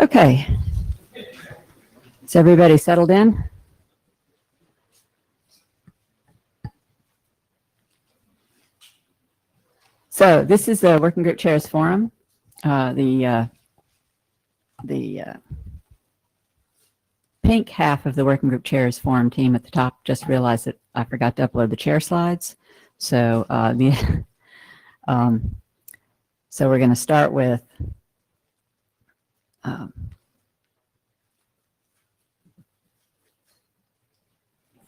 Okay. Is everybody settled in? So this is the Working Group Chairs Forum. The pink half of the Working Group Chairs Forum team at the top just realized that I forgot to upload the chair slides. So so we're going to start with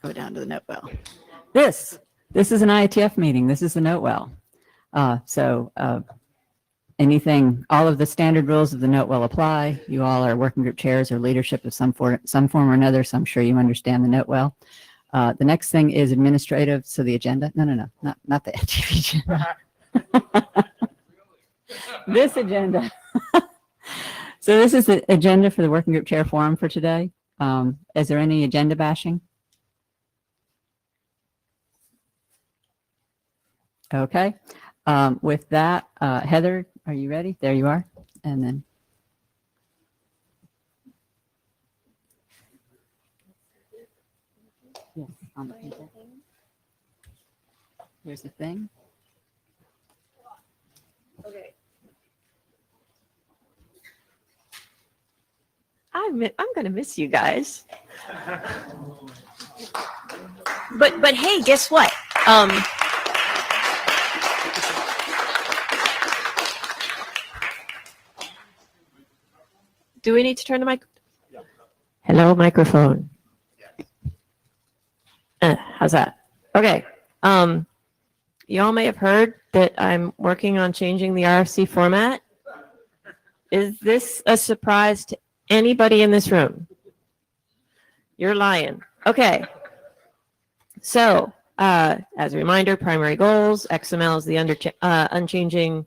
go down to the note well. This is an IETF meeting. This is the note well. All of the standard rules of the note well apply. You all are working group chairs or leadership of some form or another, so I'm sure you understand the note well. The next thing is administrative. So the agenda. No, not the agenda. This agenda. So this is the agenda for the Working Group Chair Forum for today. Is there any agenda bashing? Okay. With that, Heather, are you ready? There you are. And then. Yes, on the paper. Here's the thing. Okay. I'm going to miss you guys. But hey, guess what? Do we need to turn the mic? Yeah. Hello, microphone. How's that? Okay. You all may have heard that I'm working on changing the RFC format. Is this a surprise to anybody in this room? You're lying. Okay. So, as a reminder, primary goals, XML is the unchanging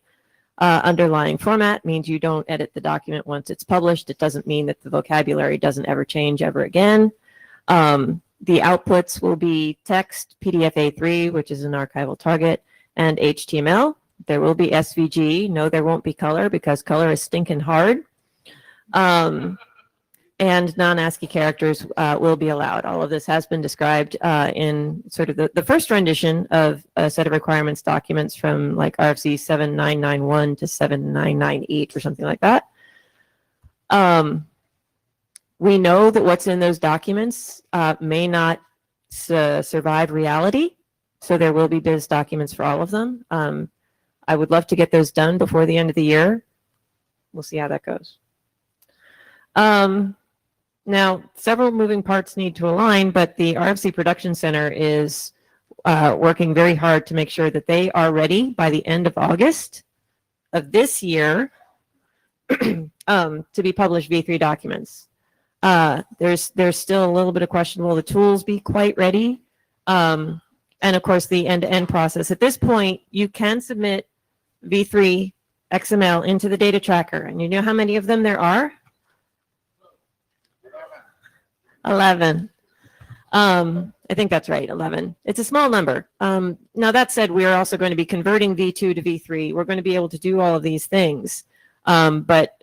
underlying format, means you don't edit the document once it's published. It doesn't mean that the vocabulary doesn't ever change ever again. The outputs will be text, PDF A3, which is an archival target, and HTML. There will be SVG. No, there won't be color because color is stinking hard. And non-ASCII characters will be allowed. All of this has been described in sort of the first rendition of a set of requirements documents from like RFC 7991 to 7998 or something like that. We know that what's in those documents may not survive reality, so there will be biz documents for all of them. I would love to get those done before the end of the year. We'll see how that goes. Now, several moving parts need to align, but the RFC Production Center is working very hard to make sure that they are ready by the end of August of this year to be published V3 documents. There's still a little bit of question, will the tools be quite ready? And of course, the end-to-end process. At this point, you can submit V3 XML into the data tracker, and you know how many of them there are? 11. I think that's right, 11. It's a small number. Now, that said, we are also going to be converting V2 to V3. We're going to be able to do all of these things. But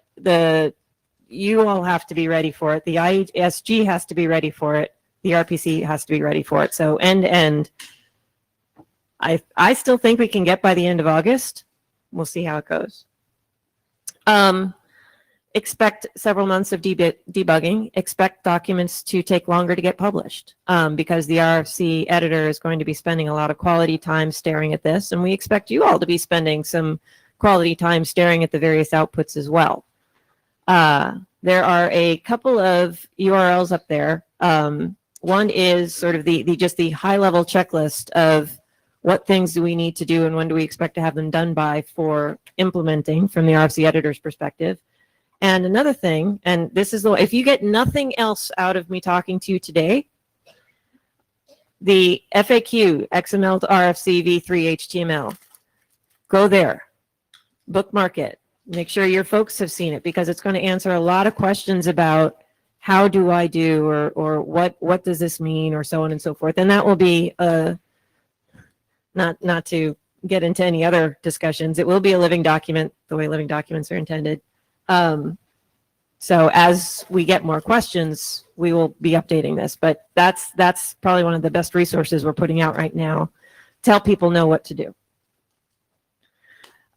you all have to be ready for it. The IESG has to be ready for it. The RPC has to be ready for it. So end-to-end, I still think we can get by the end of August. We'll see how it goes. Expect several months of debugging. Expect documents to take longer to get published because the RFC editor is going to be spending a lot of quality time staring at this, and we expect you all to be spending some quality time staring at the various outputs as well. There are a couple of URLs up there. One is sort of just the high-level checklist of what things do we need to do and when do we expect to have them done by for implementing from the RFC editor's perspective. And another thing, and this is if you get nothing else out of me talking to you today, the FAQ, XML to RFC v3 HTML, go there, bookmark it, make sure your folks have seen it because it's going to answer a lot of questions about how do I do or what does this mean or so on and so forth. And that will be, not to get into any other discussions, it will be a living document the way living documents are intended. So as we get more questions, we will be updating this. But that's probably one of the best resources we're putting out right now to help people know what to do.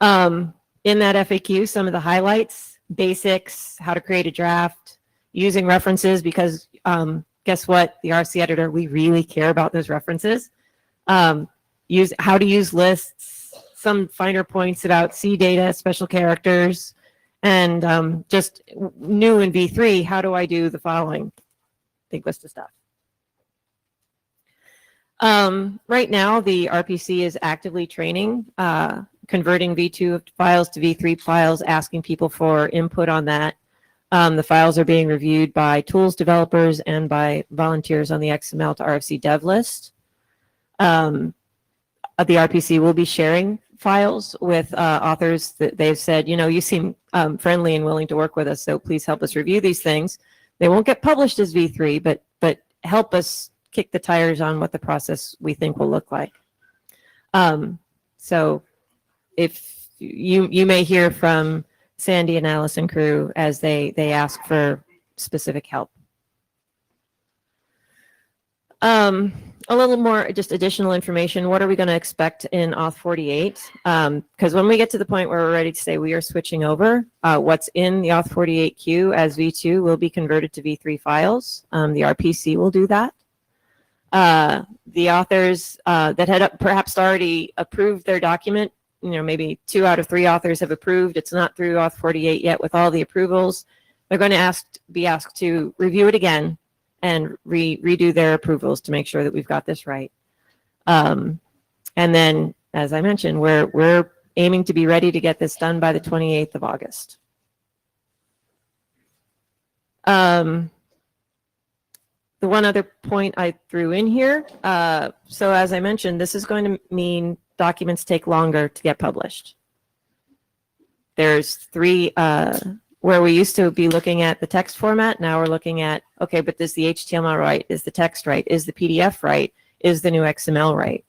In that FAQ, some of the highlights, basics, how to create a draft, using references, because guess what? The RC editor, we really care about those references. Use how to use lists, some finer points about C data, special characters, and just new in V3, how do I do the following? Big list of stuff. Right now, the RPC is actively training, converting V2 files to V3 files, asking people for input on that. The files are being reviewed by tools developers and by volunteers on the XML to RFC dev list. The RPC will be sharing files with authors that they've said, you know, you seem friendly and willing to work with us, so please help us review these things. They won't get published as V3, but help us kick the tires on what the process we think will look like. So if you may hear from Sandy and Alice and crew as they ask for specific help. A little more just additional information. What are we going to expect in Auth 48? Because when we get to the point where we're ready to say we are switching over, what's in the Auth 48 queue as V2 will be converted to V3 files. The RPC will do that. The authors that had perhaps already approved their document, you know, maybe 2 out of 3 authors have approved. It's not through Auth 48 yet with all the approvals. They're going to be asked to review it again and redo their approvals to make sure that we've got this right. And then, as I mentioned, we're aiming to be ready to get this done by the 28th of August. The one other point I threw in here, so as I mentioned, this is going to mean documents take longer to get published. There's 3, where we used to be looking at the text format, now we're looking at, okay, but is the HTML right? Is the text right? Is the PDF right? Is the new XML right?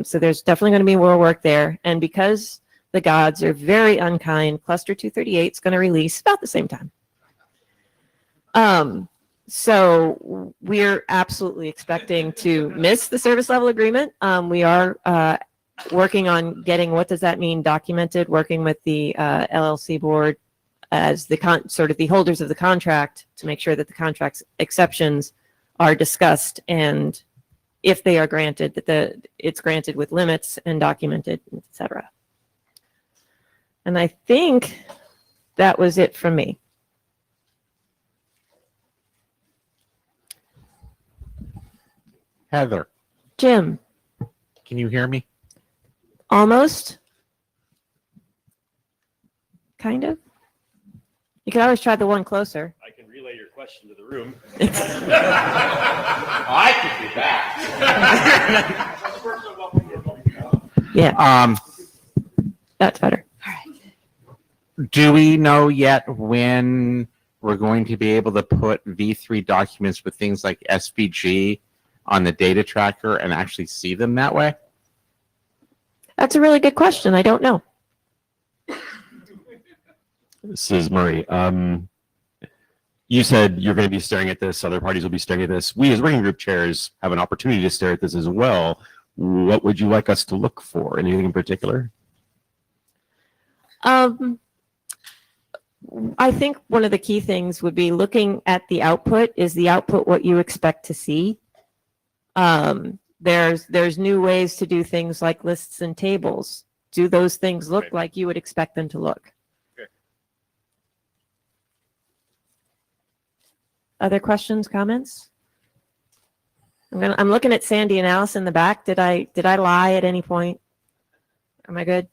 So there's definitely going to be more work there. And because the gods are very unkind, Cluster 238 is going to release about the same time. So we're absolutely expecting to miss the service level agreement. We are working on getting, what does that mean, documented, working with the LLC board as the sort of the holders of the contract to make sure that the contract's exceptions are discussed, and if they are granted, that it's granted with limits and documented, etc. And I think that was it from me. Heather, Jim, can you hear me? almost, kind of. You can always try the one closer. I can relay your question to the room. I could do that. Yeah, that's better. Do we know yet when we're going to be able to put V3 documents with things like SVG on the data tracker and actually see them that way? That's a really good question. I don't know. This is Murray. You said you're going to be staring at this. Other parties will be staring at this. We as working group chairs have an opportunity to stare at this as well. What would you like us to look for? Anything in particular? I think one of the key things would be looking at the output. Is the output what you expect to see? There's new ways to do things like lists and tables. Do those things look like you would expect them to look? Other questions, comments? I'm looking at Sandy and Alice in the back. Did I lie at any point? Am I good?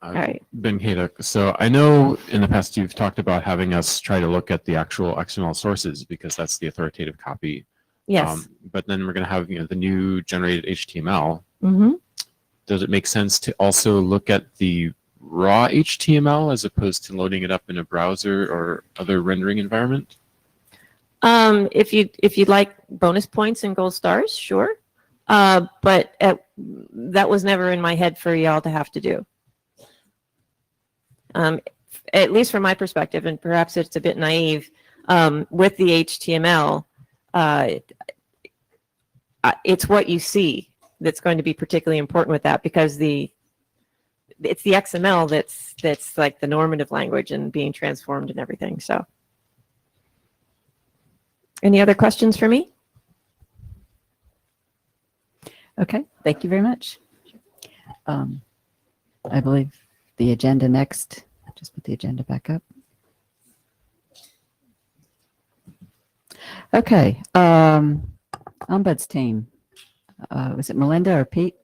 All right. Ben Kata. So I know in the past you've talked about having us try to look at the actual XML sources because that's the authoritative copy. Yes. But then we're going to have the new generated HTML. Mm-hmm. Does it make sense to also look at the raw HTML as opposed to loading it up in a browser or other rendering environment? If you'd like bonus points and gold stars, sure. But that was never in my head for y'all to have to do. at least from my perspective, and perhaps it's a bit naive, with the HTML, it's what you see that's going to be particularly important with that, because it's the XML that's like the normative language and being transformed and everything. So, any other questions for me? Okay, thank you very much. I believe the agenda next. Just put the agenda back up. Okay, Ombuds team. Was it Melinda or Pete?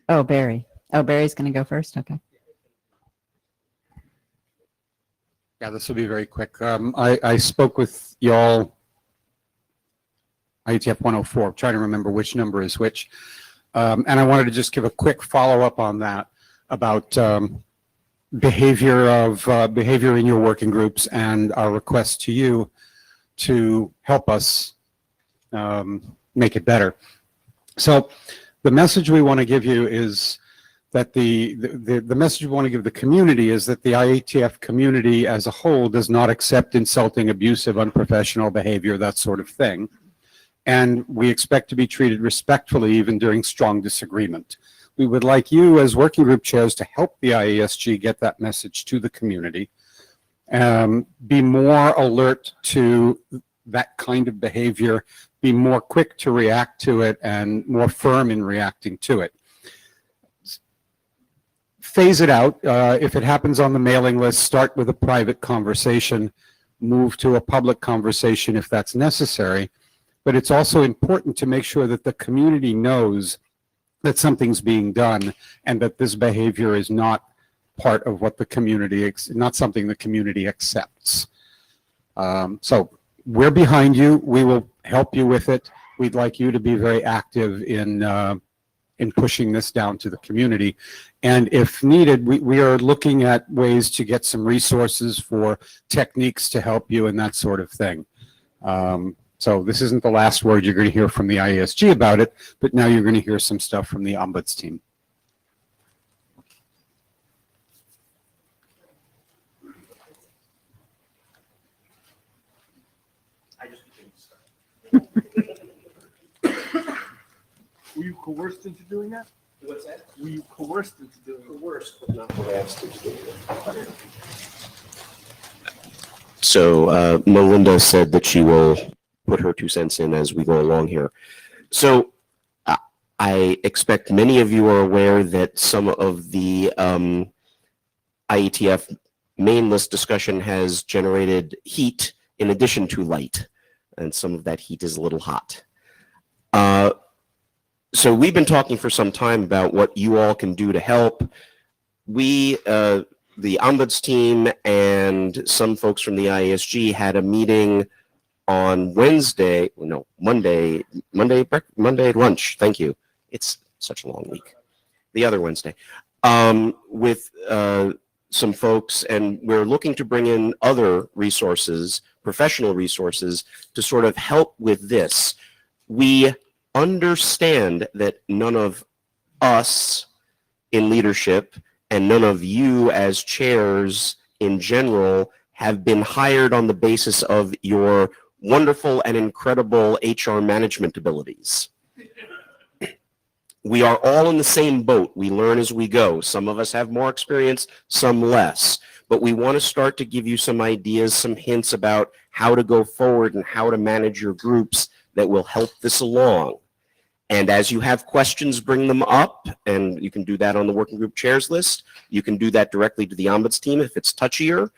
Oh, Barry. Oh, Barry's going to go first. Okay. Yeah, this will be very quick. I spoke with y'all, IETF 104, trying to remember which number is which. And I wanted to just give a quick follow-up on that about behavior in your working groups and our request to you to help us make it better. So the message we want to give you is that the message we want to give the community is that the IETF community as a whole does not accept insulting, abusive, unprofessional behavior, that sort of thing. And we expect to be treated respectfully even during strong disagreement. We would like you as working group chairs to help the IESG get that message to the community. Be more alert to that kind of behavior, be more quick to react to it, and more firm in reacting to it. Phase it out. If it happens on the mailing list, start with a private conversation, move to a public conversation if that's necessary. But it's also important to make sure that the community knows that something's being done and that this behavior is not part of what the community, not something the community accepts. So we're behind you. We will help you with it. We'd like you to be very active in pushing this down to the community. And if needed, we are looking at ways to get some resources for techniques to help you and that sort of thing. So this isn't the last word you're going to hear from the IESG about it, but now you're going to hear some stuff from the Ombuds team. I just became stuck. Were you coerced into doing that? What's that? Were you coerced into doing it? Coerced, but not coerced into doing it. So Melinda said that she will put her 2 cents in as we go along here. So I expect many of you are aware that some of the IETF main list discussion has generated heat in addition to light, and some of that heat is a little hot. So we've been talking for some time about what you all can do to help. We, the Ombuds team and some folks from the IESG had a meeting on Wednesday, no, Monday at lunch. Thank you. It's such a long week. The other Wednesday, with some folks, and we're looking to bring in other resources, professional resources, to sort of help with this. We understand that none of us in leadership and none of you as chairs in general have been hired on the basis of your wonderful and incredible HR management abilities. We are all in the same boat. We learn as we go. Some of us have more experience, some less. But we want to start to give you some ideas, some hints about how to go forward and how to manage your groups that will help this along. And as you have questions, bring them up, and you can do that on the working group chairs list. You can do that directly to the Ombuds team if it's touchier.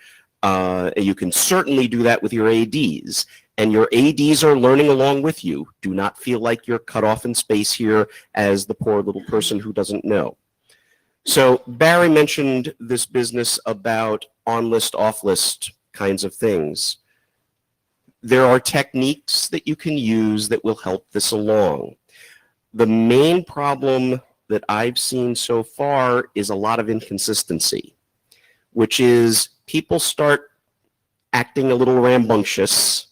You can certainly do that with your ADs. And your ADs are learning along with you. Do not feel like you're cut off in space here as the poor little person who doesn't know. So Barry mentioned this business about on-list, off-list kinds of things. There are techniques that you can use that will help this along. The main problem that I've seen so far is a lot of inconsistency, which is people start acting a little rambunctious,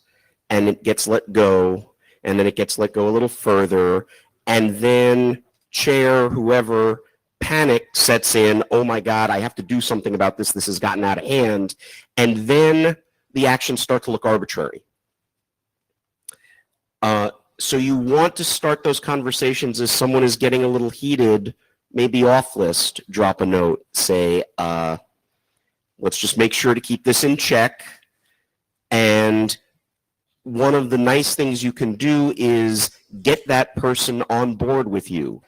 and it gets let go, and then it gets let go a little further, and then chair, whoever, panic sets in. Oh my God, I have to do something about this. This has gotten out of hand. And then the actions start to look arbitrary. So you want to start those conversations as someone is getting a little heated, maybe off list, drop a note, say, let's just make sure to keep this in check. And one of the nice things you can do is get that person on board with you.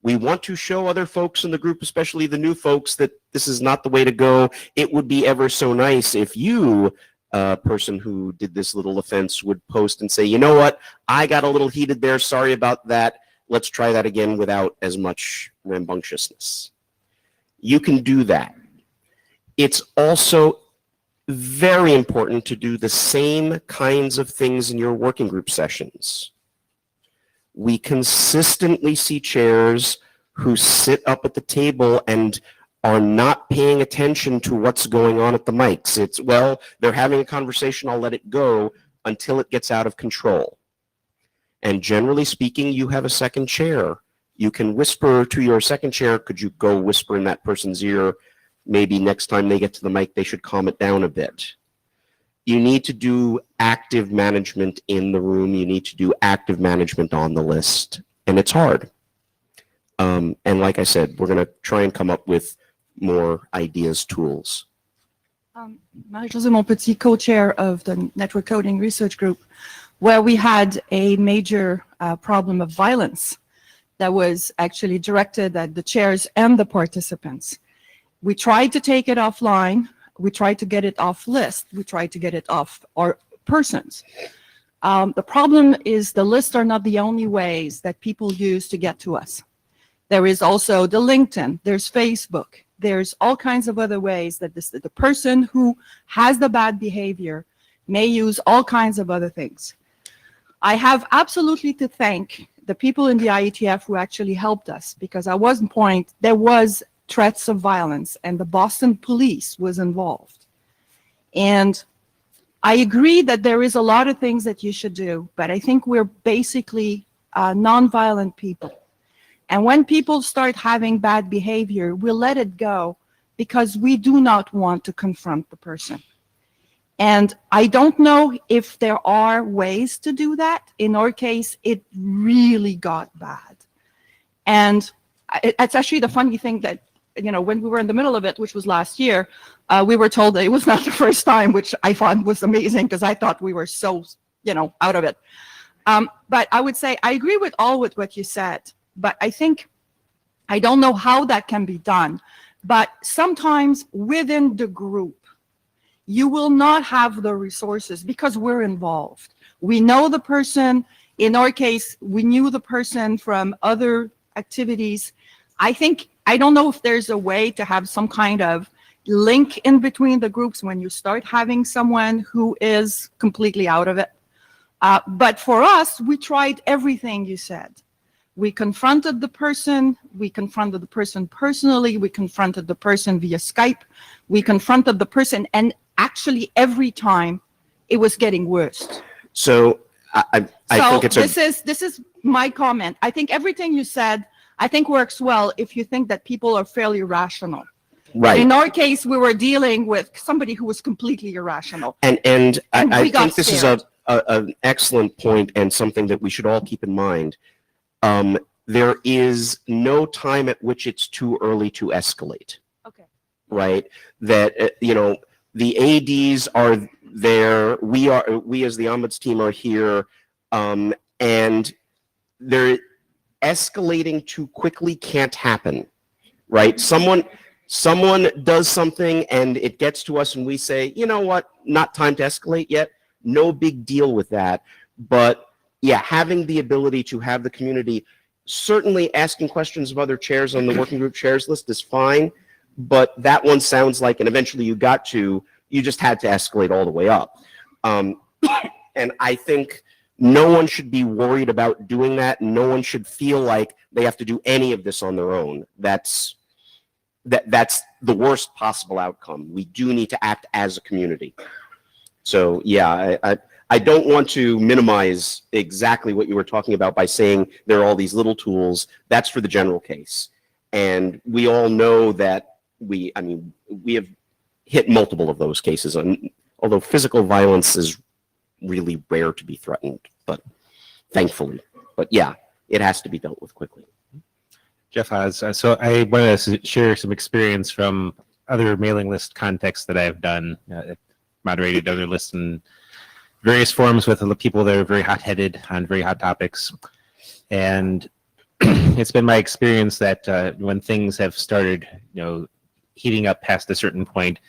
We want to show other folks in the group, especially the new folks, that this is not the way to go. It would be ever so nice if you, person who did this little offense, would post and say, you know what, I got a little heated there. Sorry about that. Let's try that again without as much rambunctiousness. You can do that. It's also very important to do the same kinds of things in your working group sessions. We consistently see chairs who sit up at the table and are not paying attention to what's going on at the mics. It's, well, they're having a conversation, I'll let it go until it gets out of control. And generally speaking, you have a second chair. You can whisper to your second chair, could you go whisper in that person's ear? Maybe next time they get to the mic, they should calm it down a bit. You need to do active management in the room. You need to do active management on the list. And it's hard. And like I said, we're going to try and come up with more ideas, tools. Marie-Josée Montpetit, co-chair of the Network Coding Research Group, where we had a major problem of violence that was actually directed at the chairs and the participants. We tried to take it offline. We tried to get it off list. We tried to get it off our persons. The problem is the lists are not the only ways that people use to get to us. There is also the LinkedIn, there's Facebook, there's all kinds of other ways that the person who has the bad behavior may use all kinds of other things. I have absolutely to thank the people in the IETF who actually helped us, because at one point there was threats of violence and the Boston police was involved. And I agree that there is a lot of things that you should do, but I think we're basically nonviolent people. And when people start having bad behavior, we let it go because we do not want to confront the person. And I don't know if there are ways to do that. In our case, it really got bad. And it's actually the funny thing that, you know, when we were in the middle of it, which was last year, we were told that it was not the first time, which I thought was amazing because I thought we were so, you know, out of it. But I would say I agree with what you said, but I think I don't know how that can be done. But sometimes within the group, you will not have the resources because we're involved. We know the person. In our case, we knew the person from other activities. I don't know if there's a way to have some kind of link in between the groups when you start having someone who is completely out of it. But for us, we tried everything you said. We confronted the person personally, we confronted the person via Skype, we confronted the person, and actually every time it was getting worse. So I think it's this is my comment. I think everything you said, I think works well if you think that people are fairly rational. right. In our case, we were dealing with somebody who was completely irrational. And I we got think this scared. is an excellent point and something that we should all keep in mind. There is no time at which it's too early to escalate. Okay. Right? That, you know, the ADs are there. We as the Ombuds team are here. And they're escalating too quickly can't happen. Right? Someone does something and it gets to us and we say, you know what, not time to escalate yet. No big deal with that. But yeah, having the ability to have the community, certainly asking questions of other chairs on the working group chairs list is fine. But that one sounds like, and eventually you just had to escalate all the way up. And I think no one should be worried about doing that. No one should feel like they have to do any of this on their own. That's the worst possible outcome. We do need to act as a community. So yeah, I don't want to minimize exactly what you were talking about by saying there are all these little tools. That's for the general case. And we all know that we have hit multiple of those cases. And although physical violence is really rare to be threatened, but thankfully, but yeah, it has to be dealt with quickly. Jeff Haas, so I want to share some experience from other mailing list contexts that I've done. Moderated other lists in various forums with people that are very hot-headed on very hot topics. And it's been my experience that when things have started, heating up past a certain point,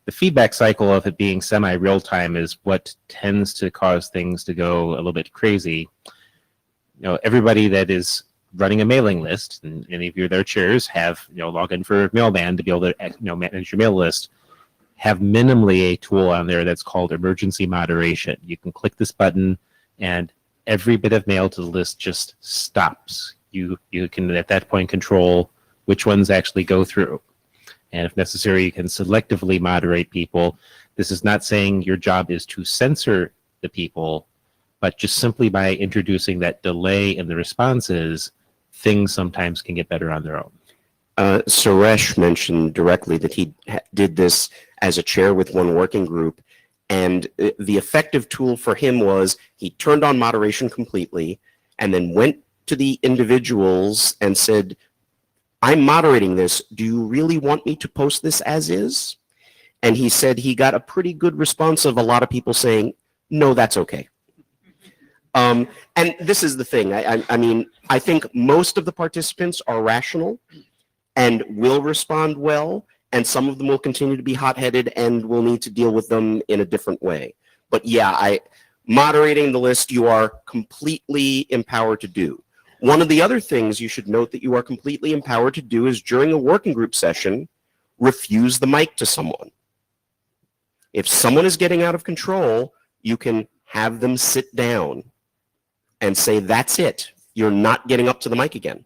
the feedback cycle of it being semi-real time is what tends to cause things to go a little bit crazy. Everybody that is running a mailing list, and any of you their chairs have log in for Mailman to be able to manage your mail list, have minimally a tool on there that's called emergency moderation. You can click this button and every bit of mail to the list just stops. You can at that point control which ones actually go through. And if necessary, you can selectively moderate people. This is not saying your job is to censor the people, but just simply by introducing that delay in the responses, things sometimes can get better on their own. Suresh mentioned directly that he did this as a chair with one working group, and the effective tool for him was he turned on moderation completely and then went to the individuals and said, I'm moderating this. Do you really want me to post this as is? And he said he got a pretty good response of a lot of people saying, no, that's okay. And this is the thing. I mean, I think most of the participants are rational and will respond well, and some of them will continue to be hot-headed and will need to deal with them in a different way. But yeah, moderating the list, you are completely empowered to do. One of the other things you should note that you are completely empowered to do is during a working group session, refuse the mic to someone. If someone is getting out of control, you can have them sit down and say, that's it. You're not getting up to the mic again.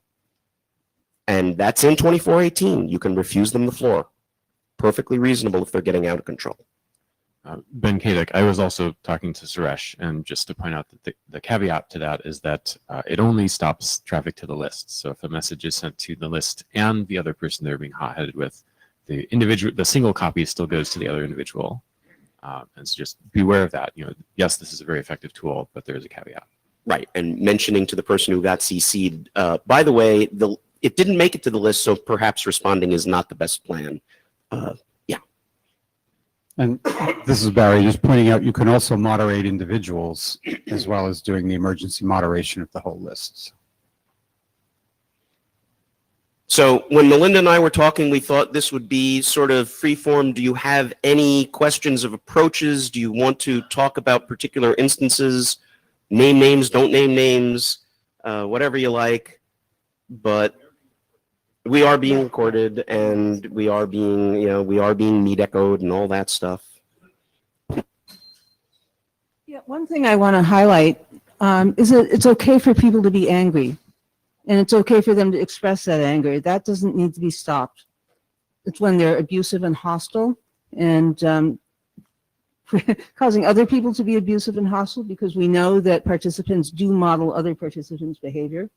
And that's in 2418. You can refuse them the floor. Perfectly reasonable if they're getting out of control. Ben Kadek, I was also talking to Suresh, and just to point out that the caveat to that is that it only stops traffic to the list. So if a message is sent to the list and the other person they're being hot-headed with, the single copy still goes to the other individual. And so just beware of that. Yes, this is a very effective tool, but there is a caveat. Right, and mentioning to the person who got CC'd, by the way, it didn't make it to the list, so perhaps responding is not the best plan. Yeah. And this is Barry, just pointing out, you can also moderate individuals as well as doing the emergency moderation of the whole list. So when Melinda and I were talking, we thought this would be sort of free-form. Do you have any questions of approaches? Do you want to talk about particular instances? Name names, don't name names, whatever you like. But we are being recorded, and we are being meet echoed and all that stuff. Yeah, one thing I want to highlight is that it's okay for people to be angry, and it's okay for them to express that anger. That doesn't need to be stopped. It's when they're abusive and hostile, and causing other people to be abusive and hostile, because we know that participants do model other participants' behavior,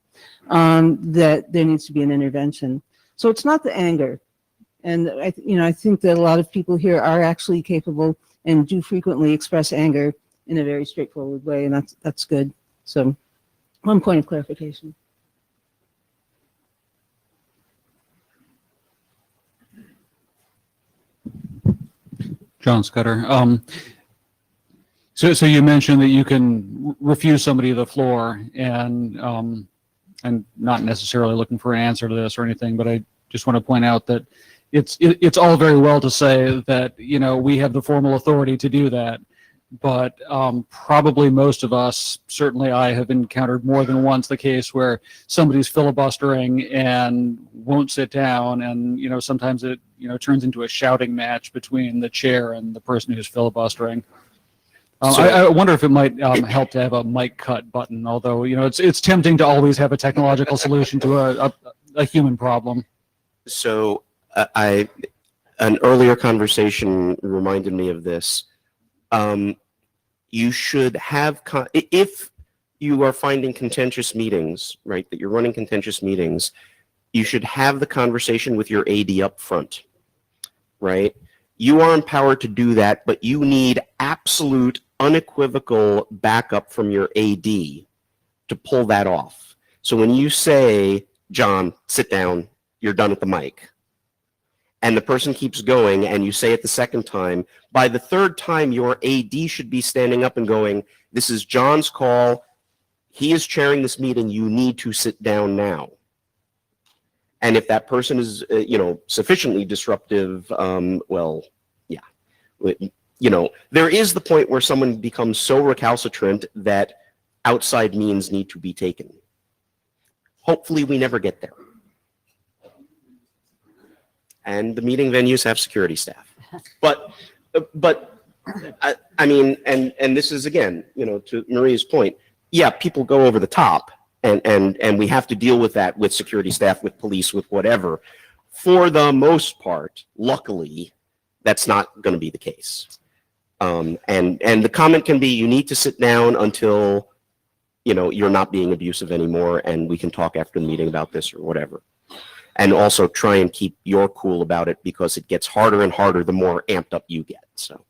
that there needs to be an intervention. So it's not the anger. And I think that a lot of people here are actually capable and do frequently express anger in a very straightforward way, and that's good. So one point of clarification. John Scudder. So you mentioned that you can refuse somebody the floor, and not necessarily looking for an answer to this or anything, but I just want to point out that it's all very well to say that we have the formal authority to do that, but probably most of us, certainly I, have encountered more than once the case where somebody's filibustering and won't sit down, and sometimes it turns into a shouting match between the chair and the person who's filibustering. I wonder if it might help to have a mic cut button, although it's tempting to always have a technological solution to a human problem. So an earlier conversation reminded me of this. You should have, if you are finding contentious meetings, right, that you're running contentious meetings, you should have the conversation with your AD up front, right? You are empowered to do that, but you need absolute, unequivocal backup from your AD to pull that off. So when you say, John, sit down, you're done at the mic, and the person keeps going, and you say it the second time, by the third time, your AD should be standing up and going, this is John's call, he is chairing this meeting, you need to sit down now. And if that person is, sufficiently disruptive, well, yeah. There is the point where someone becomes so recalcitrant that outside means need to be taken. Hopefully we never get there. And the meeting venues have security staff. But I mean, and this is, again, to Maria's point, yeah, people go over the top, and we have to deal with that with security staff, with police, with whatever. For the most part, luckily, that's not going to be the case. And the comment can be, you need to sit down until, you're not being abusive anymore, and we can talk after the meeting about this or whatever. And also try and keep your cool about it, because it gets harder and harder the more amped up you get. So,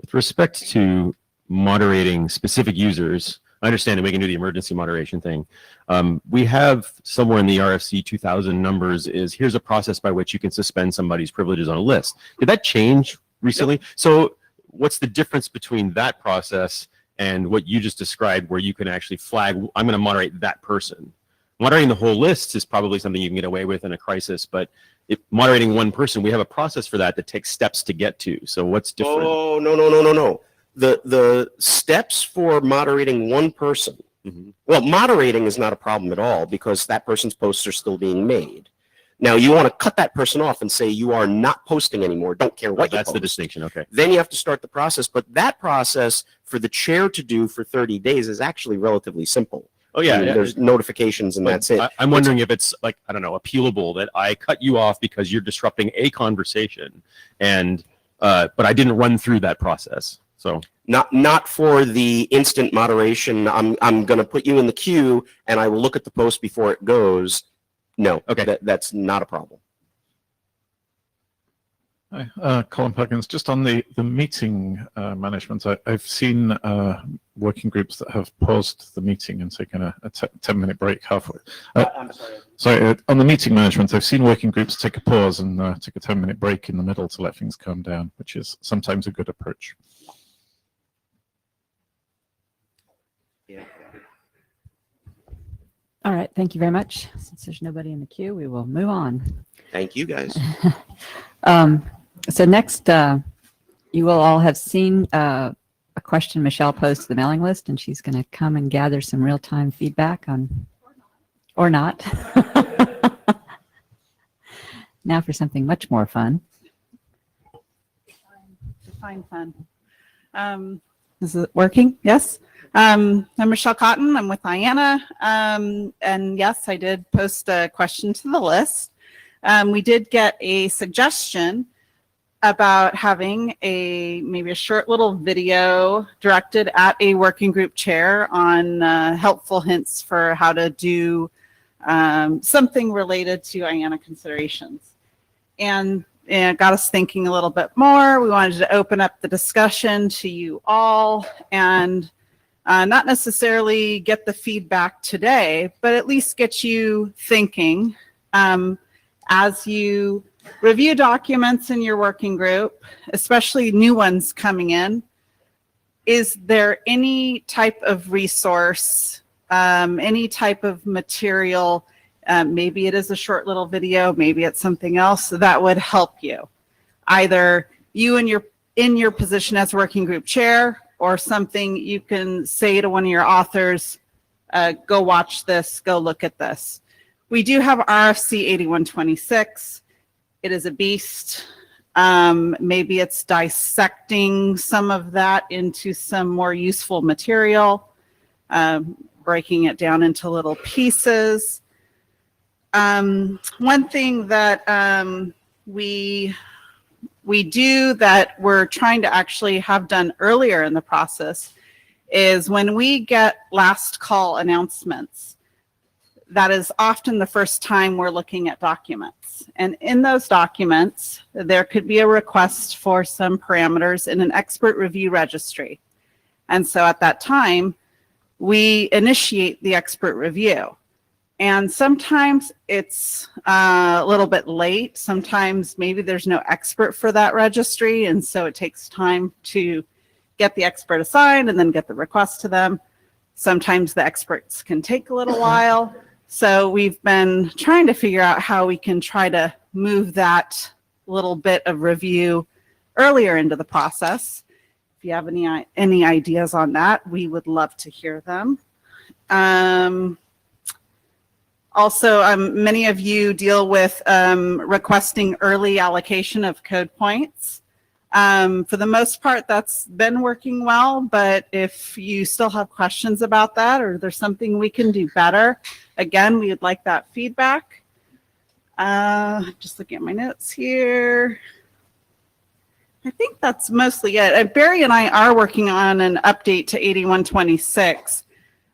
With respect to moderating specific users, I understand that we can do the emergency moderation thing. We have somewhere in the RFC 2000 numbers is, here's a process by which you can suspend somebody's privileges on a list. Did that change recently? Yep. So what's the difference between that process and what you just described, where you can actually flag, I'm going to moderate that person? Moderating the whole list is probably something you can get away with in a crisis, but if moderating one person, we have a process for that takes steps to get to. So what's different? Oh, no. The steps for moderating one person, well, moderating is not a problem at all, because that person's posts are still being made. Now, you want to cut that person off and say, you are not posting anymore, don't care what you That's post. the distinction, okay. Then you have to start the process, but that process for the chair to do for 30 days is actually relatively simple. Oh, yeah. I mean, there's notifications and But that's it. I'm wondering if it's like, I don't know, appealable that I cut you off because you're disrupting a conversation, and but I didn't run through that process. So not for the instant moderation. I'm going to put you in the queue, and I will look at the post before it goes. No, okay, that's not a problem. Hi, Colin Perkins. Just on the meeting management, I've seen working groups that have paused the meeting and taken a 10-minute break halfway. I'm sorry. Sorry, on the meeting management, I've seen working groups take a pause and take a 10-minute break in the middle to let things calm down, which is sometimes a good approach. Yeah. All right, thank you very much. Since there's nobody in the queue, we will move on. Thank you, guys. So next, you will all have seen a question Michelle posed to the mailing list, and she's going to come and gather some real-time feedback on, or not. Now for something much more fun. Define fun. Is it working? Yes. I'm Michelle Cotton. I'm with IANA. And yes, I did post a question to the list. We did get a suggestion about having maybe a short little video directed at a working group chair on helpful hints for how to do something related to IANA considerations. And it got us thinking a little bit more. We wanted to open up the discussion to you all, and not necessarily get the feedback today, but at least get you thinking as you review documents in your working group, especially new ones coming in. Is there any type of resource, any type of material, maybe it is a short little video, maybe it's something else that would help you, either you in your position as working group chair, or something you can say to one of your authors, go watch this, go look at this. We do have RFC 8126. It is a beast. Maybe it's dissecting some of that into some more useful material, breaking it down into little pieces. One thing that we do that we're trying to actually have done earlier in the process is when we get last call announcements, that is often the first time we're looking at documents. And in those documents, there could be a request for some parameters in an expert review registry. And so at that time, we initiate the expert review. And sometimes it's a little bit late. Sometimes maybe there's no expert for that registry. And so it takes time to get the expert assigned and then get the request to them. Sometimes the experts can take a little while. So we've been trying to figure out how we can try to move that little bit of review earlier into the process. If you have any ideas on that, we would love to hear them. Also, many of you deal with requesting early allocation of code points. For the most part, that's been working well, but if you still have questions about that or there's something we can do better, again, we would like that feedback. Just looking at my notes here. I think that's mostly it. Barry and I are working on an update to 8126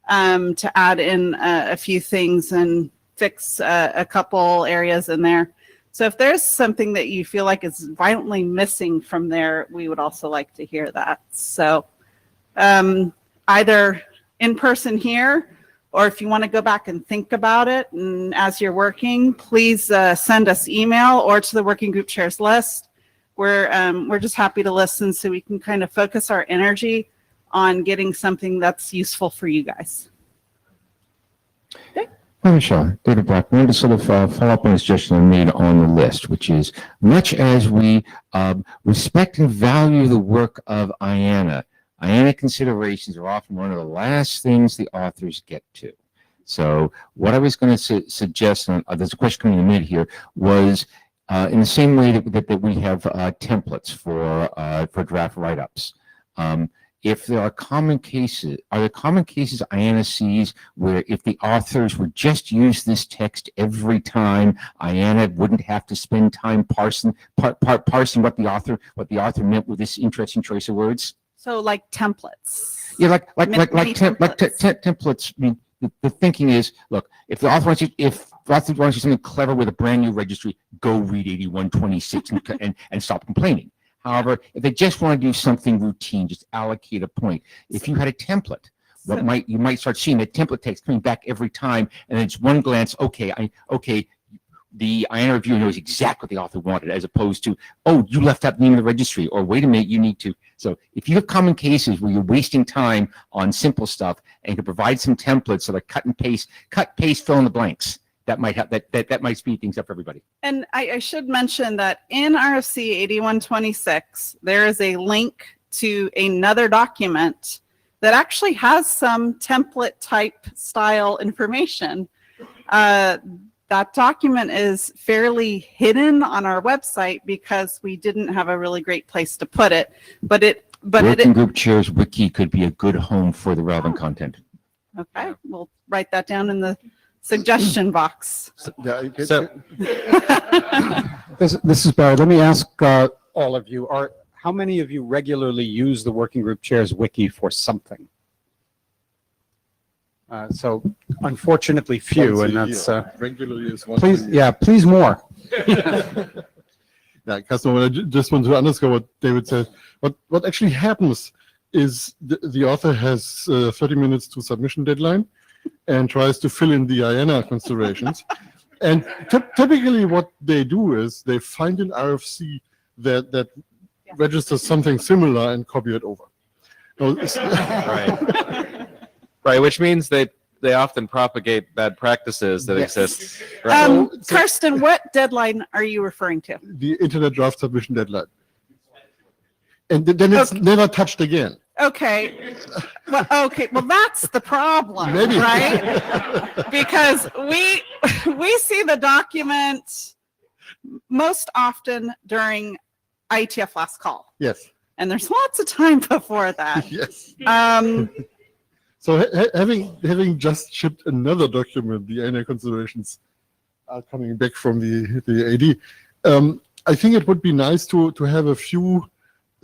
to add in a few things and fix a couple areas in there. So if there's something that you feel like is violently missing from there, we would also like to hear that. So either in person here, or if you want to go back and think about it, and as you're working, please send us email or to the working group chairs list. We're just happy to listen so we can kind of focus our energy on getting something that's useful for you guys. Okay. Hi, Michelle. David Black. I wanted to sort of follow up on a suggestion I made on the list, which is much as we respect and value the work of IANA considerations are often one of the last things the authors get to. So what I was going to suggest, and there's a question coming in the mid here, was in the same way that we have templates for draft write-ups. If there are common cases, are there common cases IANA sees where if the authors would just use this text every time, IANA wouldn't have to spend time parsing parsing what the author meant with this interesting choice of words? So like templates. Yeah, like templates. I mean, the thinking is, look, if the author wants you something clever with a brand new registry, go read 8126 and stop complaining. However, if they just want to do something routine, just allocate a point. If you had a template, you might start seeing the template text coming back every time, and it's one glance. Okay, the IANA reviewer knows exactly what the author wanted, as opposed to, oh, you left out the name of the registry, or wait a minute, you need to. So if you have common cases where you're wasting time on simple stuff and can provide some templates that are cut, paste, fill in the blanks, that might have that might speed things up for everybody. And I should mention that in RFC 8126, there is a link to another document that actually has some template type style information. That document is fairly hidden on our website because we didn't have a really great place to put it. Working Group Chairs Wiki could be a good home for the relevant content. Okay, we'll write that down in the suggestion box. This is Barry. Let me ask all of you, how many of you regularly use the Working Group Chairs Wiki for something? So unfortunately few, and that's regularly is one. Please more. Yeah, customer. I just want to underscore what David said. What actually happens is the author has 30 minutes to submission deadline and tries to fill in the IANA considerations. And typically what they do is they find an RFC that registers something similar and copy it over. Right, which means they often propagate bad practices that exist. Right? Karsten, what deadline are you referring to? The internet draft submission deadline. And then it's never touched again. Okay. Well, that's the problem, Maybe. right? Because we see the document most often during IETF last call. Yes. And there's lots of time before that. Yes. So having just shipped another document, the IANA considerations are coming back from the AD. I think it would be nice to have a few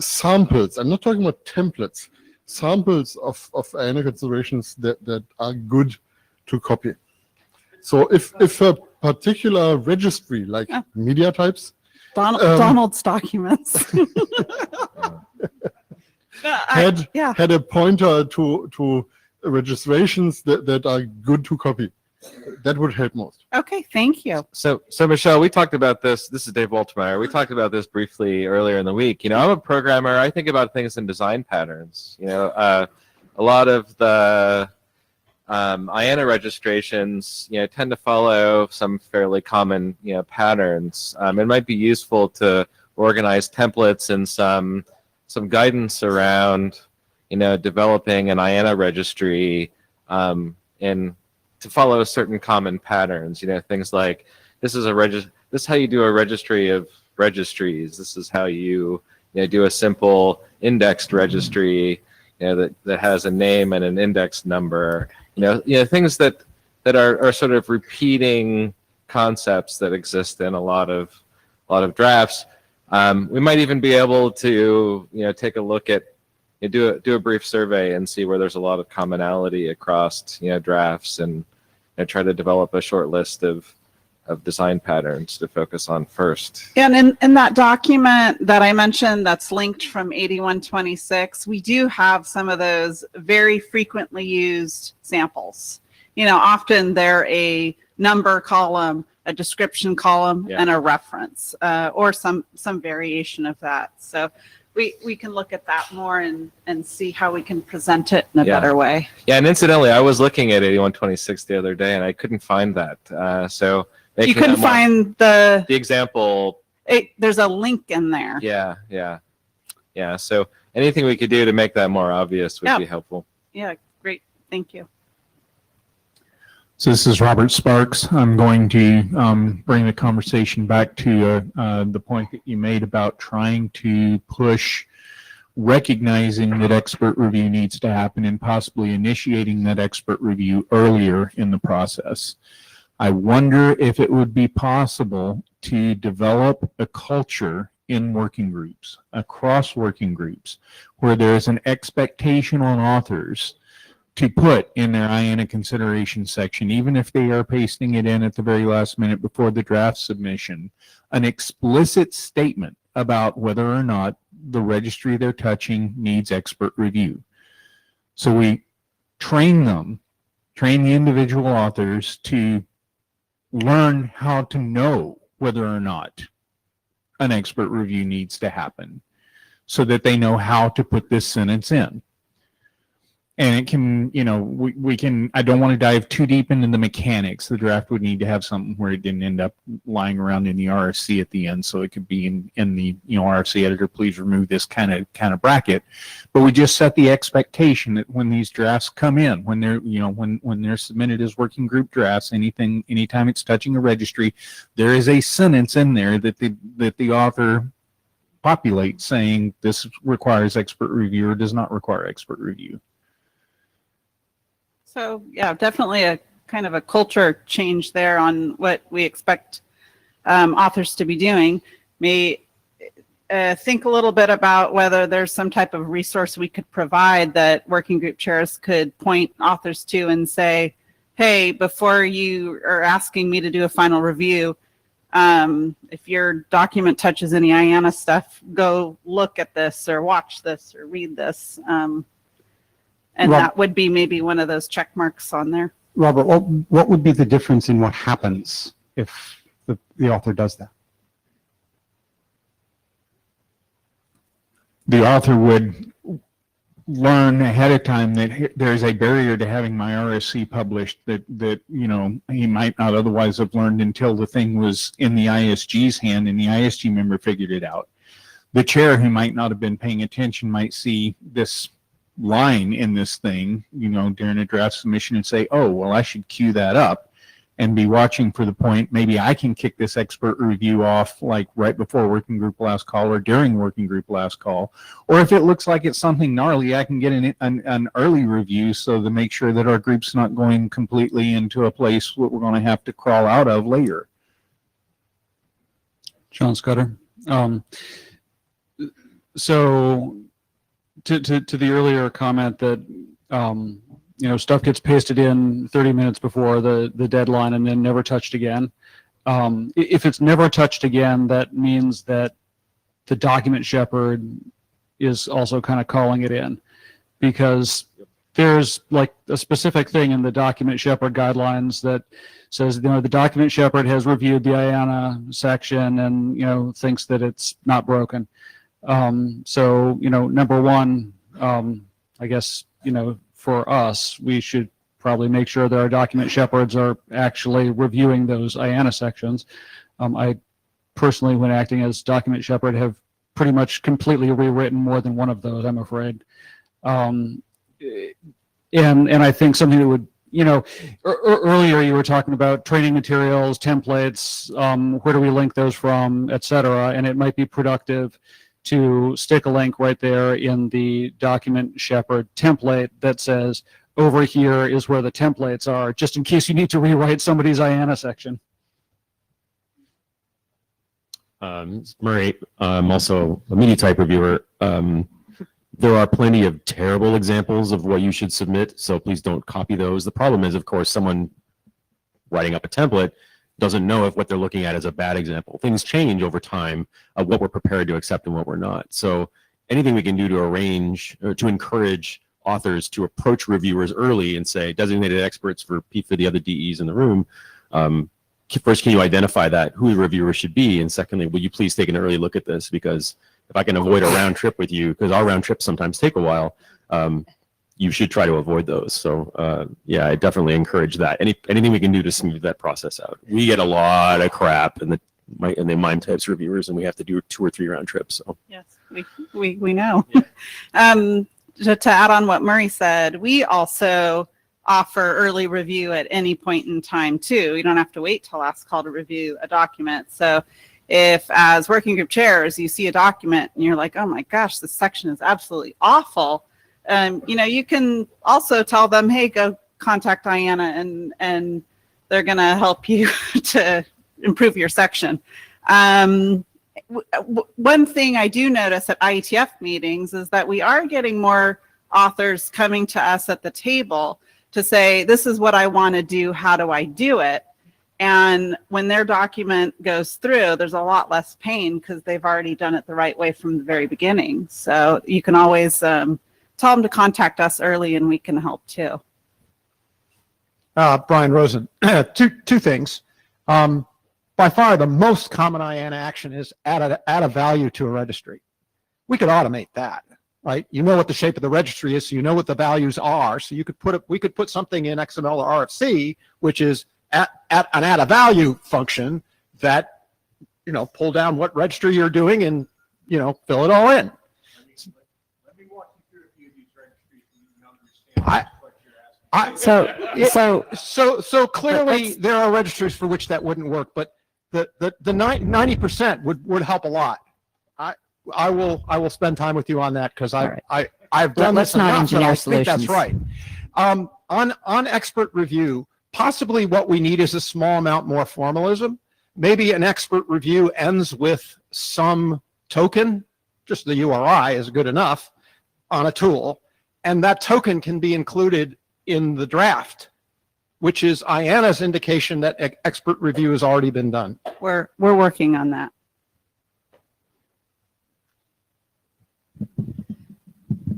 samples. I'm not talking about templates. Samples of IANA considerations that are good to copy. So if a particular registry, like media types, Donald's documents. had a pointer to registrations that are good to copy, that would help most. Okay, thank you. So Michelle, we talked about this. This is Dave Waltermeyer. We talked about this briefly earlier in the week. I'm a programmer. I think about things in design patterns. A lot of the IANA registrations, tend to follow some fairly common, patterns. It might be useful to organize templates and some guidance around, developing an IANA registry, and to follow certain common patterns. Things like this is this is how you do a registry of registries. This is how you, do a simple indexed registry, that has a name and an index number. Things that are sort of repeating concepts that exist in a lot of drafts. We might even be able to take a look at, do a brief survey and see where there's a lot of commonality across drafts, and try to develop a short list of design patterns to focus on first. And in that document that I mentioned that's linked from 8126, we do have some of those very frequently used samples. Often they're a number column, a description column, and a reference, or some variation of that. So we can look at that more and see how we can present it in a better way. Yeah, and incidentally, I was looking at 8126 the other day, and I couldn't find that. So you couldn't find the example. There's a link in there. Yeah. So anything we could do to make that more obvious would be helpful. Yeah, great. Thank you. So this is Robert Sparks. I'm going to bring the conversation back to the point that you made about trying to push recognizing that expert review needs to happen and possibly initiating that expert review earlier in the process. I wonder if it would be possible to develop a culture in working groups, across working groups, where there's an expectation on authors to put in their IANA consideration section, even if they are pasting it in at the very last minute before the draft submission, an explicit statement about whether or not the registry they're touching needs expert review. So we train the individual authors to learn how to know whether or not an expert review needs to happen, so that they know how to put this sentence in. And it can, we can, I don't want to dive too deep into the mechanics. The draft would need to have something where it didn't end up lying around in the RFC at the end. So it could be in the, RFC editor, please remove this kind of bracket. But we just set the expectation that when these drafts come in, when they're, when they're submitted as working group drafts, anytime it's touching a registry, there is a sentence in there that the author populates saying this requires expert review or does not require expert review. So yeah, definitely a kind of a culture change there on what we expect authors to be doing. May think a little bit about whether there's some type of resource we could provide that working group chairs could point authors to and say, hey, before you are asking me to do a final review, if your document touches any IANA stuff, go look at this or watch this or read this. And that would be maybe one of those check marks on there. Robert, what would be the difference in what happens if the author does that? The author would learn ahead of time that there's a barrier to having my RSC published that he might not otherwise have learned until the thing was in the ISG's hand and the ISG member figured it out. The chair, who might not have been paying attention, might see this line in this thing, during a draft submission and say, oh, well, I should queue that up and be watching for the point. Maybe I can kick this expert review off like right before working group last call or during working group last call. Or if it looks like it's something gnarly, I can get an early review so to make sure that our group's not going completely into a place that we're going to have to crawl out of later. John Scudder. So to the earlier comment that stuff gets pasted in 30 minutes before the deadline and then never touched again. If it's never touched again, that means that the document shepherd is also kind of calling it in, because there's like a specific thing in the document shepherd guidelines that says, the document shepherd has reviewed the IANA section and, thinks that it's not broken. So, number one, I guess, for us, we should probably make sure that our document shepherds are actually reviewing those IANA sections. I personally, when acting as document shepherd, have pretty much completely rewritten more than one of those, I'm afraid. And I think something that would, earlier you were talking about training materials, templates, where do we link those from, et cetera, and it might be productive to stick a link right there in the document shepherd template that says, over here is where the templates are, just in case you need to rewrite somebody's IANA section. Murray, I'm also a media type reviewer. There are plenty of terrible examples of what you should submit, so please don't copy those. The problem is, of course, someone writing up a template doesn't know if what they're looking at is a bad example. Things change over time of what we're prepared to accept and what we're not. So anything we can do to arrange or to encourage authors to approach reviewers early and say, designated experts for the other DEs in the room, first, can you identify who the reviewer should be? And secondly, will you please take an early look at this? Because if I can avoid a round trip with you, because our round trips sometimes take a while, you should try to avoid those. So yeah, I definitely encourage that. Anything we can do to smooth that process out. We get a lot of crap in the MIME types reviewers, and we have to do 2 or 3 round trips. So yes, we know. To add on what Murray said, we also offer early review at any point in time too. You don't have to wait till last call to review a document. So if as working group chairs you see a document and you're like, oh my gosh, this section is absolutely awful, you can also tell them, hey, go contact IANA and they're going to help you to improve your section. One thing I do notice at IETF meetings is that we are getting more authors coming to us at the table to say, this is what I want to do, how do I do it? And when their document goes through, there's a lot less pain because they've already done it the right way from the very beginning. So you can always tell them to contact us early and we can help too. Brian Rosen, two things. By far, the most common IANA action is add a value to a registry. We could automate that, right? You know what the shape of the registry is, so you know what the values are. So we could put something in XML or RFC, which is an add a value function that, pull down what registry you're doing and, fill it all in. Let me walk you through a few of these registries so you can understand what you're asking. So clearly there are registries for which that wouldn't work, but the 90% would help a lot. I will spend time with you on that because I've done this enough that I think that's right. On expert review, possibly what we need is a small amount more formalism. Maybe an expert review ends with some token, just the URI is good enough on a tool, and that token can be included in the draft, which is IANA's indication that expert review has already been done. We're working on that.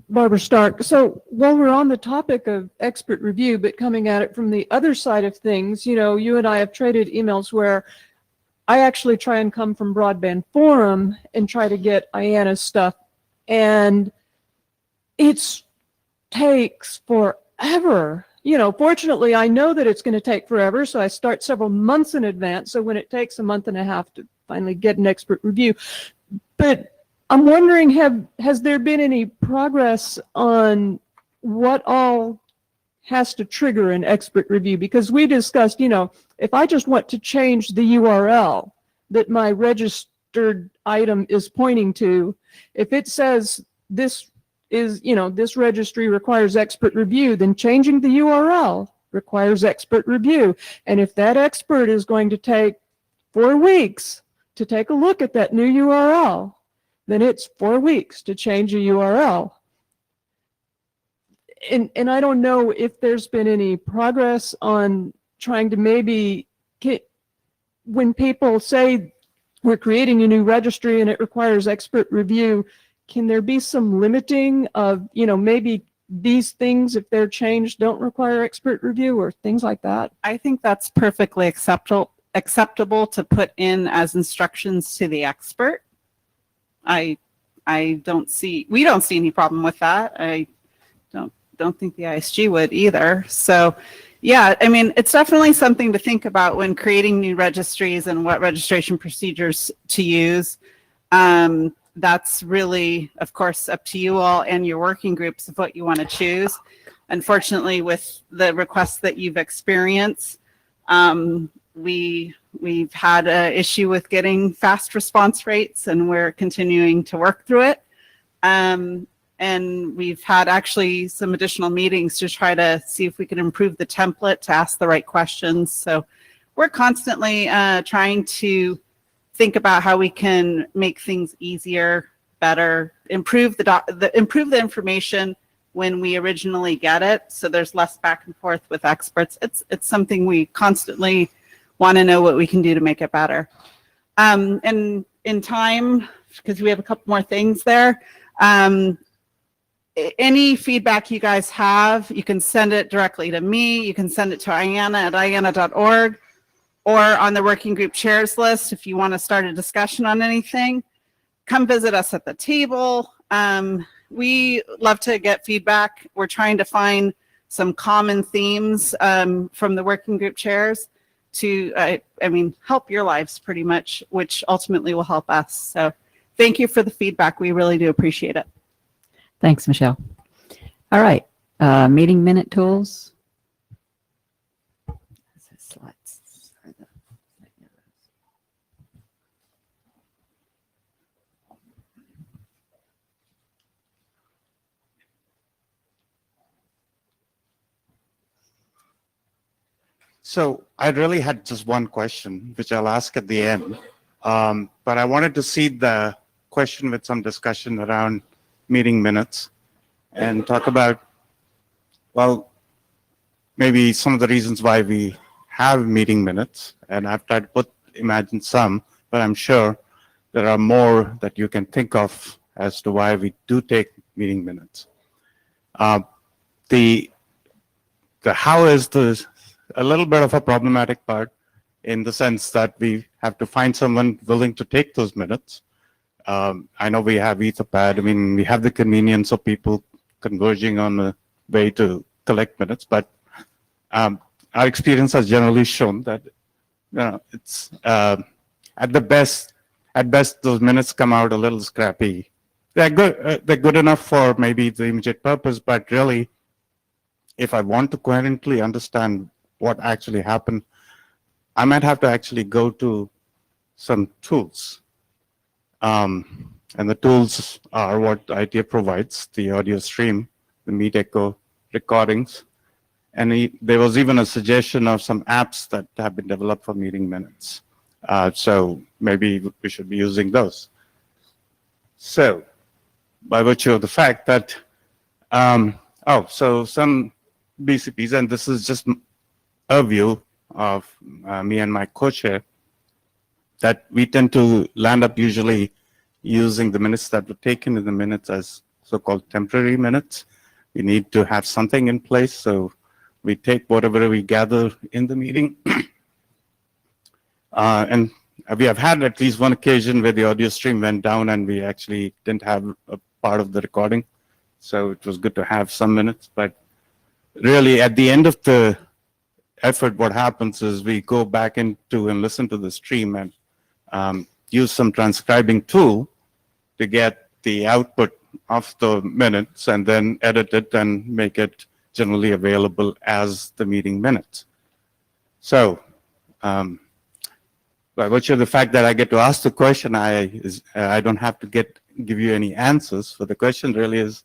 Barbara Stark. So while we're on the topic of expert review, but coming at it from the other side of things, you and I have traded emails where I actually try and come from Broadband Forum and try to get IANA stuff, and it takes forever. Fortunately, I know that it's going to take forever, so I start several months in advance. So when it takes a month and a half to finally get an expert review, but I'm wondering, has there been any progress on what all has to trigger an expert review? Because we discussed, if I just want to change the URL that my registered item is pointing to, if it says this is, this registry requires expert review, then changing the URL requires expert review. And if that expert is going to take 4 weeks to take a look at that new URL, then it's 4 weeks to change a URL. and I don't know if there's been any progress on trying to maybe get, when people say we're creating a new registry and it requires expert review, can there be some limiting of, maybe these things, if they're changed, don't require expert review or things like that? I think that's perfectly acceptable to put in as instructions to the expert. We don't see any problem with that. I don't think the ISG would either. So yeah, I mean, it's definitely something to think about when creating new registries and what registration procedures to use. That's really, of course, up to you all and your working groups of what you want to choose. Unfortunately, with the requests that you've experienced, we've had an issue with getting fast response rates, and we're continuing to work through it. And we've had actually some additional meetings to try to see if we can improve the template to ask the right questions. So we're constantly trying to think about how we can make things easier, better, improve the information when we originally get it, so there's less back and forth with experts. It's something we constantly want to know what we can do to make it better. And in time, because we have a couple more things there, any feedback you guys have, you can send it directly to me. You can send it to IANA at IANA.org, or on the working group chairs list if you want to start a discussion on anything. Come visit us at the table. We love to get feedback. We're trying to find some common themes from the working group chairs to, help your lives pretty much, which ultimately will help us. So thank you for the feedback. We really do appreciate it. Thanks, Michelle. All right, meeting minute tools. So I really had just one question, which I'll ask at the end. But I wanted to seed the question with some discussion around meeting minutes and talk about, well, maybe some of the reasons why we have meeting minutes. And I've tried to imagine some, but I'm sure there are more that you can think of as to why we do take meeting minutes. The how is a little bit of a problematic part, in the sense that we have to find someone willing to take those minutes. I know we have Etherpad. We have the convenience of people converging on a way to collect minutes, but our experience has generally shown that it's at best those minutes come out a little scrappy. They're good enough for maybe the immediate purpose, but really, if I want to coherently understand what actually happened, I might have to actually go to some tools. And the tools are what IETF provides: the audio stream, the Meet Echo recordings. And there was even a suggestion of some apps that have been developed for meeting minutes. So maybe we should be using those. So by virtue of the fact that, so some BCPs, and this is just a view of me and my co-chair, that we tend to land up usually using the minutes that were taken in the minutes as so-called temporary minutes. We need to have something in place, so we take whatever we gather in the meeting. And we have had at least one occasion where the audio stream went down and we actually didn't have a part of the recording. So it was good to have some minutes. But really, at the end of the effort, what happens is we go back into and listen to the stream and use some transcribing tool to get the output of the minutes and then edit it and make it generally available as the meeting minutes. So by virtue of the fact that I get to ask the question, I don't have to give you any answers. So the question really is,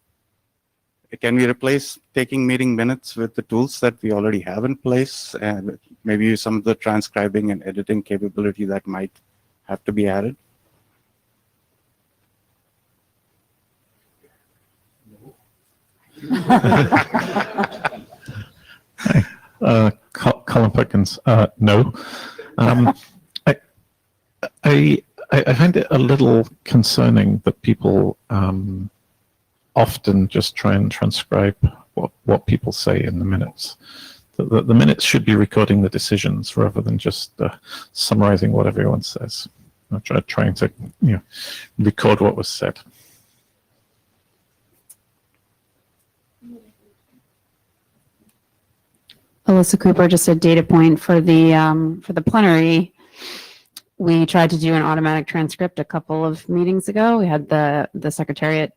can we replace taking meeting minutes with the tools that we already have in place, and maybe some of the transcribing and editing capability that might have to be added? Colin Perkins, no. I find it a little concerning that people often just try and transcribe what people say in the minutes. The minutes should be recording the decisions rather than just summarizing what everyone says. Trying to record what was said. Alyssa Cooper, just a data point for the plenary. We tried to do an automatic transcript a couple of meetings ago. We had the secretariat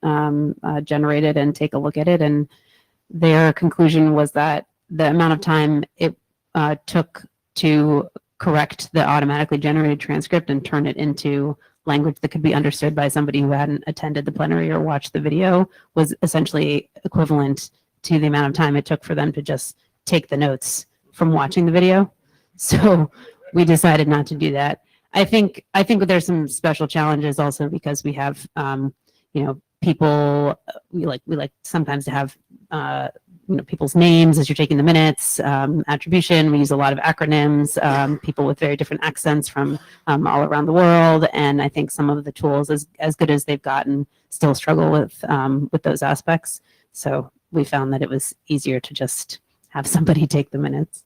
generate it and take a look at it, and their conclusion was that the amount of time it took to correct the automatically generated transcript and turn it into language that could be understood by somebody who hadn't attended the plenary or watched the video was essentially equivalent to the amount of time it took for them to just take the notes from watching the video. So we decided not to do that. I think there's some special challenges also because we have, people, we like sometimes to have, people's names as you're taking the minutes, attribution. We use a lot of acronyms, people with very different accents from all around the world. And I think some of the tools, as good as they've gotten, still struggle with those aspects. So we found that it was easier to just have somebody take the minutes.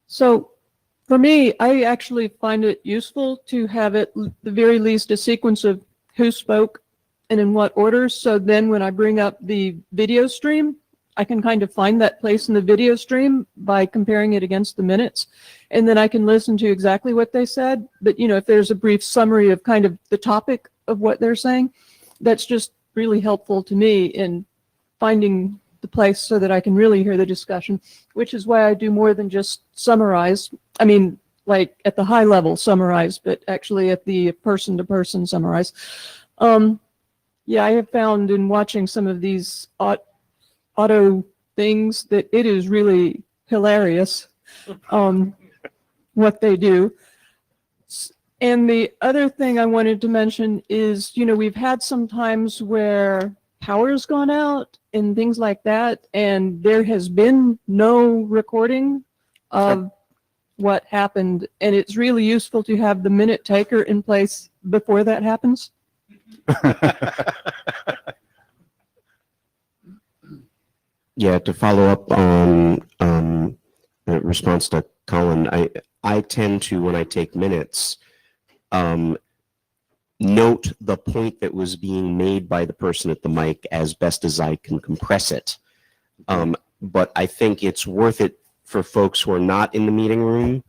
So for me, I actually find it useful to have at the very least a sequence of who spoke and in what order. So then when I bring up the video stream, I can kind of find that place in the video stream by comparing it against the minutes. And then I can listen to exactly what they said. But, if there's a brief summary of kind of the topic of what they're saying, that's just really helpful to me in finding the place so that I can really hear the discussion, which is why I do more than just summarize. I mean, like at the high level summarize, but actually at the person-to-person summarize. Yeah, I have found in watching some of these auto things that it is really hilarious what they do. And the other thing I wanted to mention is, we've had some times where power's gone out and things like that, and there has been no recording of what happened, and it's really useful to have the minute taker in place before that happens. Yeah, to follow up on response to Colin, I tend to, when I take minutes, note the point that was being made by the person at the mic as best as I can compress it. But I think it's worth it for folks who are not in the meeting room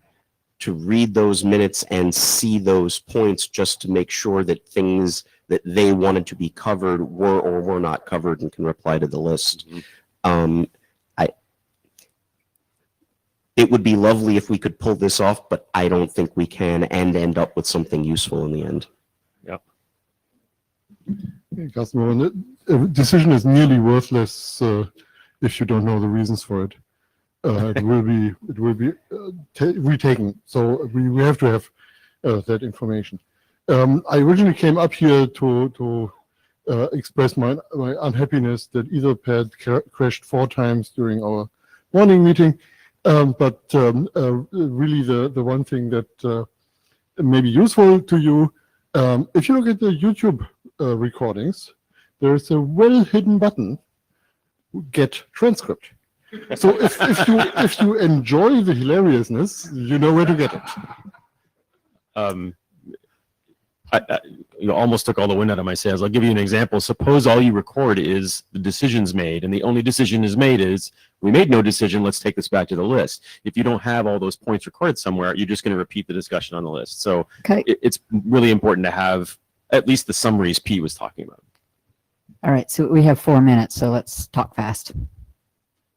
to read those minutes and see those points just to make sure that things that they wanted to be covered were or were not covered and can reply to the list. It would be lovely if we could pull this off, but I don't think we can and end up with something useful in the end. Yep. Customer, a decision is nearly worthless if you don't know the reasons for it. It will be retaken. So we have to have that information. I originally came up here to express my unhappiness that Etherpad crashed 4 times during our morning meeting. But really the one thing that may be useful to you, if you look at the YouTube recordings, there's a well-hidden button, get transcript. So if you enjoy the hilariousness, you know where to get it. You almost took all the wind out of my sails. I'll give you an example. Suppose all you record is the decisions made, and the only decision is made is, we made no decision, let's take this back to the list. If you don't have all those points recorded somewhere, you're just going to repeat the discussion on the list. So it's really important to have at least the summaries Pete was talking about. All right, so we have 4 minutes, so let's talk fast.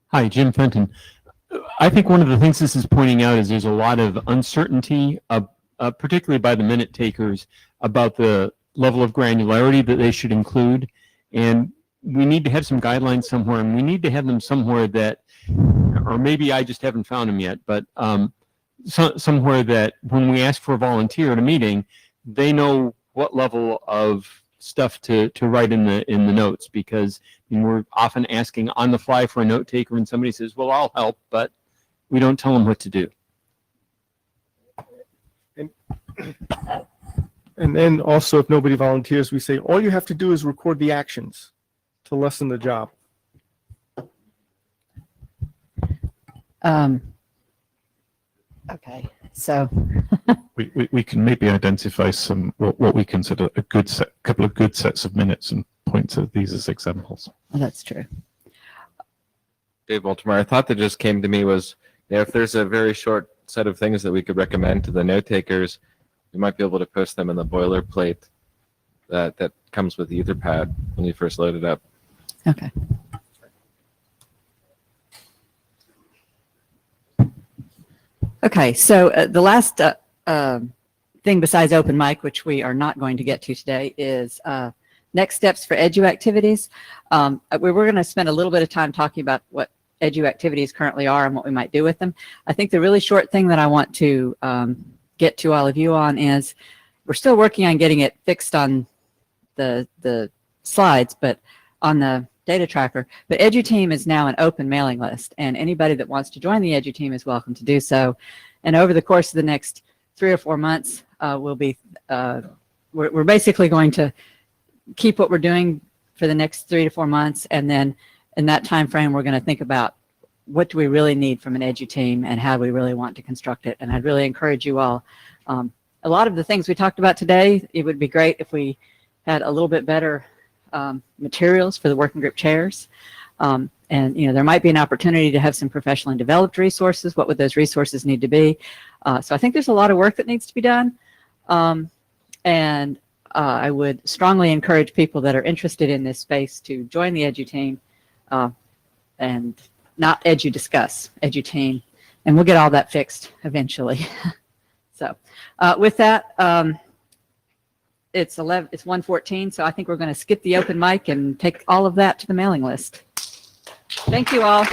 Hi, Jim Fenton. I think one of the things this is pointing out is there's a lot of uncertainty, particularly by the minute takers, about the level of granularity that they should include. And we need to have some guidelines somewhere, and we need to have them somewhere that, or maybe I just haven't found them yet, but somewhere that when we ask for a volunteer at a meeting, they know what level of stuff to write in the notes, because we're often asking on the fly for a note taker, and somebody says, well, I'll help, but we don't tell them what to do. And then also, if nobody volunteers, we say, all you have to do is record the actions to lessen the job. Okay, so we can maybe identify some what we consider a couple of good sets of minutes and point to these as examples. well, that's true. Dave Baltimore, a thought that just came to me was, if there's a very short set of things that we could recommend to the note takers, we might be able to post them in the boilerplate that comes with Etherpad when you first load it up. Okay. Okay, so the last thing besides open mic, which we are not going to get to today, is next steps for edu activities. We're going to spend a little bit of time talking about what edu activities currently are and what we might do with them. I think the really short thing that I want to get to all of you on is we're still working on getting it fixed on the slides, but on the data tracker. But EduTeam is now an open mailing list, and anybody that wants to join the EduTeam is welcome to do so. And over the course of the next 3 or 4 months, we're basically going to keep what we're doing for the next 3 to 4 months, and then in that time frame, we're going to think about what do we really need from an EduTeam and how do we really want to construct it. And I'd really encourage you all. A lot of the things we talked about today, it would be great if we had a little bit better materials for the working group chairs. And there might be an opportunity to have some professionally developed resources. What would those resources need to be? So I think there's a lot of work that needs to be done. And I would strongly encourage people that are interested in this space to join the EduTeam, and not EduDiscuss, EduTeam, and we'll get all that fixed eventually. So with that, it's 1:14, so I think we're going to skip the open mic and take all of that to the mailing list. Thank you all.